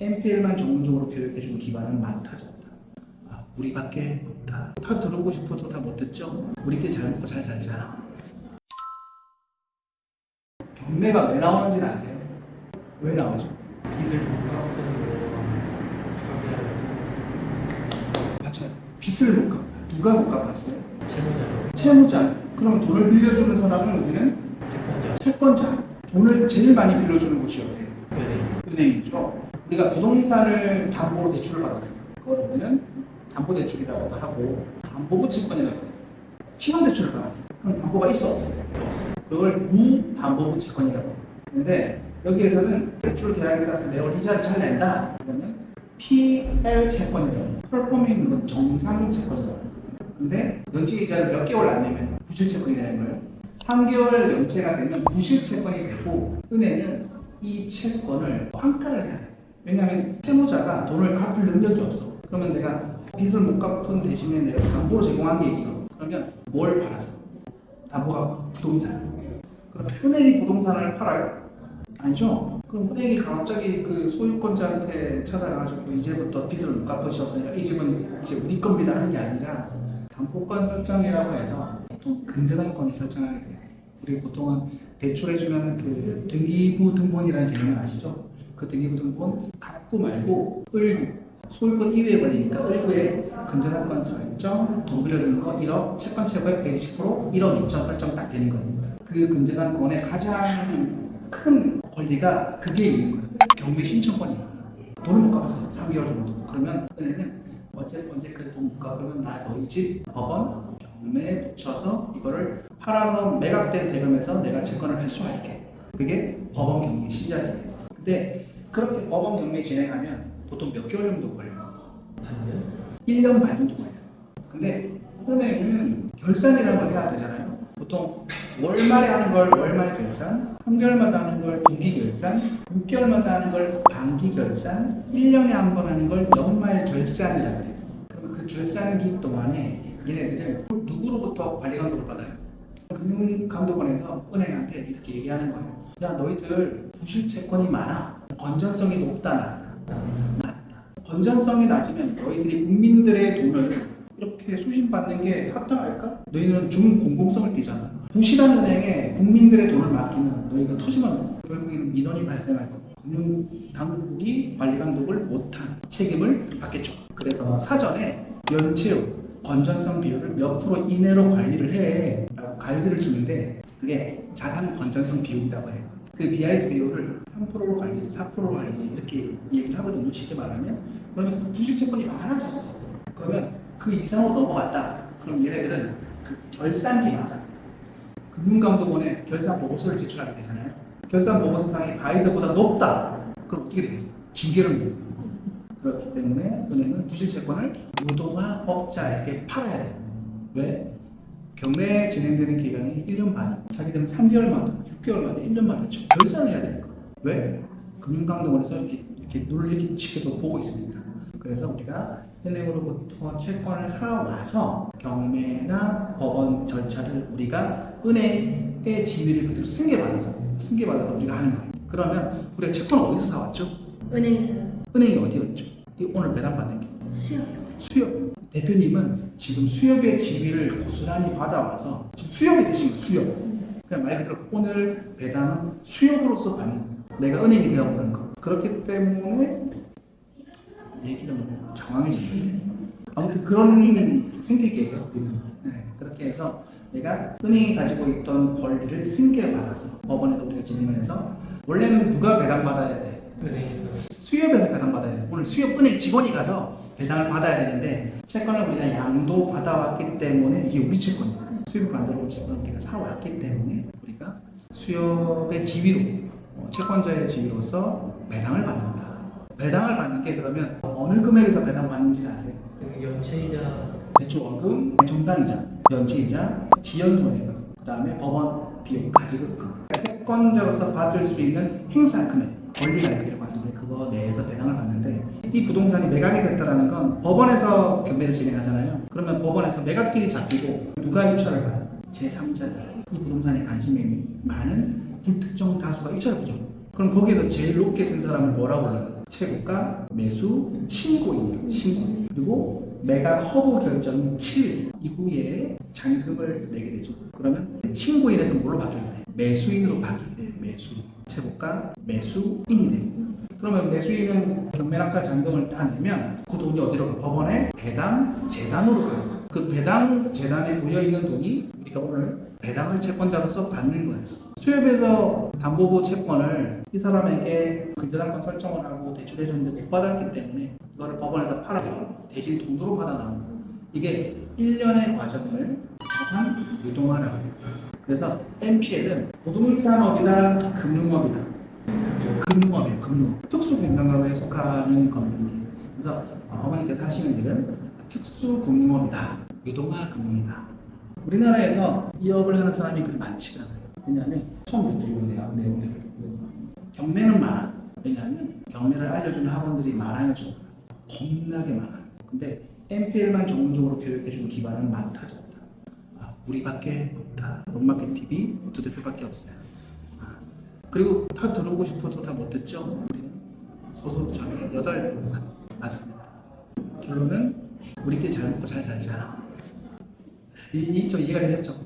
MPL만 전문적으로 교육해주는 기관은 많다 적다. 우리밖에 없다. 다 들어보고 싶어도 다 못 듣죠. 우리끼리 잘 먹고 잘 살자. 경매가 왜 나오는지는 아세요? 왜 나오죠? 빚을 못 갚는 맞아요. 빚을 못 갚아. 누가 못 갚았어요? 채무자로 채무자. 그럼 돈을 빌려주는 사람은 여기는 채권자 채권자. 돈을 제일 많이 빌려주는 곳이 어디예요? 은행 은행이죠. 우리가 부동산을 담보로 대출을 받았어요. 그러면 담보대출이라고도 하고 담보부 채권이라고 해요. 신용대출을 받았어요. 그럼 담보가 있어 없어요? 그걸 무담보부 채권이라고 해요. 근데 여기에서는 대출 계약에 따라서 매월 이자를 잘 낸다. 그러면 PL 채권이라고 해요. 퍼포밍 정상 채권이라고 해요. 근데 연체 이자를 몇 개월 안 내면 부실 채권이 되는 거예요. 3개월 연체가 되면 부실 채권이 되고 은행은 이 채권을 환가를 해야 돼요. 왜냐하면 채무자가 돈을 갚을 능력이 없어. 그러면 내가 빚을 못 갚은 대신에 내가 담보로 제공한 게 있어. 그러면 뭘 팔아서? 담보가 부동산. 그럼 은행이 부동산을 팔아요? 아니죠. 그럼 은행이 갑자기 그 소유권자한테 찾아가지고 이제부터 빚을 못 갚으셨으니까 이 집은 이제 우리 겁니다 하는 게 아니라 담보권 설정이라고 해서 보통 근저당권을 설정하게 돼요. 우리 보통은 대출해주면 그 등기부 등본이라는 개념을 아시죠? 그 등기부 등본 갑부 말고 을구 소유권 이외에 걸리니까 을구에 근저당권 설정, 돈 빌려주는 거 1억, 채권 채무의 120% 1억 2천 설정 딱 되는 거예요. 그 근저당권의 가장 큰 권리가 그게 있는 거예요. 경매 신청권이에요. 돈을 못 갚았어. 3개월 정도. 그러면 은행은 언제 그 돈 못 갚으면 나 너희 집 법원 경매에 붙여서 이거를 팔아서 매각된 대금에서 내가 채권을 회수할게. 그게 법원 경매 시작이에요. 근데 그렇게 법원 경매 진행하면 보통 몇 개월 정도 걸려요? 반년 1년 반 정도 걸려요. 근데 은행은 결산이라는 걸 해야 되잖아요. 보통 월말에 하는 걸 월말 결산, 3개월마다 하는 걸 분기 결산, 6개월마다 하는 걸 반기 결산, 1년에 한 번 하는 걸 연말 결산이라고 해요. 그럼 그 결산기 동안에 얘네들은 누구로부터 관리 감독을 받아요? 금융감독원에서 은행한테 이렇게 얘기하는 거예요. 야, 너희들 부실 채권이 많아. 건전성이 높다, 낮다. 낮다. 건전성이 낮으면 너희들이 국민들의 돈을 이렇게 수신받는 게 합당할까? 너희는 중공공성을 띠잖아. 부실한 은행에 국민들의 돈을 맡기면 너희가 터지면 결국에는 민원이 발생할 거고 금융당국이 관리감독을 못한 책임을 받겠죠. 그래서 사전에 연체율, 건전성 비율을 몇 프로 이내로 관리를 해 라고 가이드를 주는데 그게 자산 건전성 비율이라고 해요. 그 BIS 비율을 3%로 관리, 4%로 관리 이렇게 얘기를 하거든요. 쉽게 말하면. 그러면 부실 채권이 많아졌어. 그러면 그 이상으로 넘어갔다. 그럼 얘네들은 그 결산기마다 금융감독원에 결산 보고서를 제출하게 되잖아요. 결산 보고서상의 가이드보다 높다. 그럼 어떻게 되겠어요? 징계를 먹어요. 그렇기 때문에 은행은 부실 채권을 유동화 업자에게 팔아야 돼요. 왜? 경매 진행되는 기간이 1년 반. 자기들은 3개월마다, 6개월마다, 1년마다 결산을 해야 되니까. 왜? 금융감독원에서 이렇게 눈을 이렇게 지켜서 보고 있습니다. 그래서 우리가 은행으로부터 채권을 사와서 경매나 법원 절차를 우리가 은행의 지위를 그대로 승계받아서 우리가 하는 거예요. 그러면 우리가 채권 어디서 사왔죠? 은행에서요. 은행이 어디였죠? 오늘 배당받은 게 수요. 수협. 대표님은 지금 수협의 지위를 고스란히 받아와서 지금 수협이 되신 거예요. 수협. 그냥 말 그대로 오늘 배당은 수협으로서 받는 거예요. 내가 은행이 되어버리는 거. 그렇기 때문에 얘기가 너무 장황해졌는데 아무튼 그런 생태계예요. 네, 그렇게 해서 내가 은행이 가지고 있던 권리를 승계받아서 법원에서 우리가 진행을 해서 원래는 누가 배당받아야 돼? 은행에서 수협에서 배당받아야 돼. 오늘 수협 은행 직원이 가서 배당을 받아야 되는데 채권을 우리가 양도 받아왔기 때문에 이게 우리 채권이에요. 수협을 만들어 온 채권을 우리가 사왔기 때문에 우리가 수협의 지위로 채권자의 지위로서 배당을 받는다. 배당을 받는 게 그러면 어느 금액에서 배당받는지는 아세요? 연체이자 대출원금, 정산이자, 연체이자, 지연손해금, 그 다음에 법원 비용, 가지급금. 채권자로서 받을 수 있는 행사 금액, 권리가 있다고 하는데 그거 내에서 배당을 받는데 이 부동산이 매각이 됐다는 건 법원에서 경매를 진행하잖아요. 그러면 법원에서 매각길이 잡히고 누가 입찰을 봐요? 제3자들. 이 부동산에 관심이 많은 불특정 다수가 입찰을 보죠. 그럼 거기에서 제일 높게 쓴 사람을 뭐라고 불러요? 최고가, 매수, 신고인이에요. 신고. 그리고 매각 허브 결정인 7 이후에 잔금을 내게 되죠. 그러면 신고인에서 뭘로 바뀌게 돼? 매수인으로 바뀌게 돼요. 매수. 최고가, 매수인이 돼요. 그러면 매수인은 경매락차 잔금을 다 내면 그 돈이 어디로 가? 법원에 배당 재단으로 가요. 그 배당 재단에 부여 있는 돈이 우리가 오늘 배당을 채권자로서 받는 거예요. 수협에서 담보부 채권을 이 사람에게 근저당권 설정을 하고 대출해줬는데 못 받았기 때문에 이거를 법원에서 팔아서 대신 돈으로 받아 나오는 거예요. 이게 1년의 과정을 자산 유동화라고 해요. 그래서 NPL은 부동산업이다, 금융업이다. 금융업이에요, 금융. 특수금융업에 속하는 건물이에요. 그래서 어머니께서 하시는 일은 특수금융업이다, 유동화 금융이다. 우리나라에서 이 업을 하는 사람이 그리 많지가 않아요. 왜냐하면 처음부터 들고 내용들을 경매는 많아. 왜냐하면 경매를 알려주는 학원들이 많아요. 좀 겁나게 많아요. 근데 NPL만 전문적으로 교육해주는 기관은 많다 적다. 우리밖에 없다. 롯마켓 TV 두 대표밖에 없어요. 그리고 다 들어오고 싶어도 다 못 듣죠. 우리는 소속 전에 8분만 맞습니다. 결론은 우리끼리 잘 먹고 잘 살자. 이제 좀 이해가 되셨죠?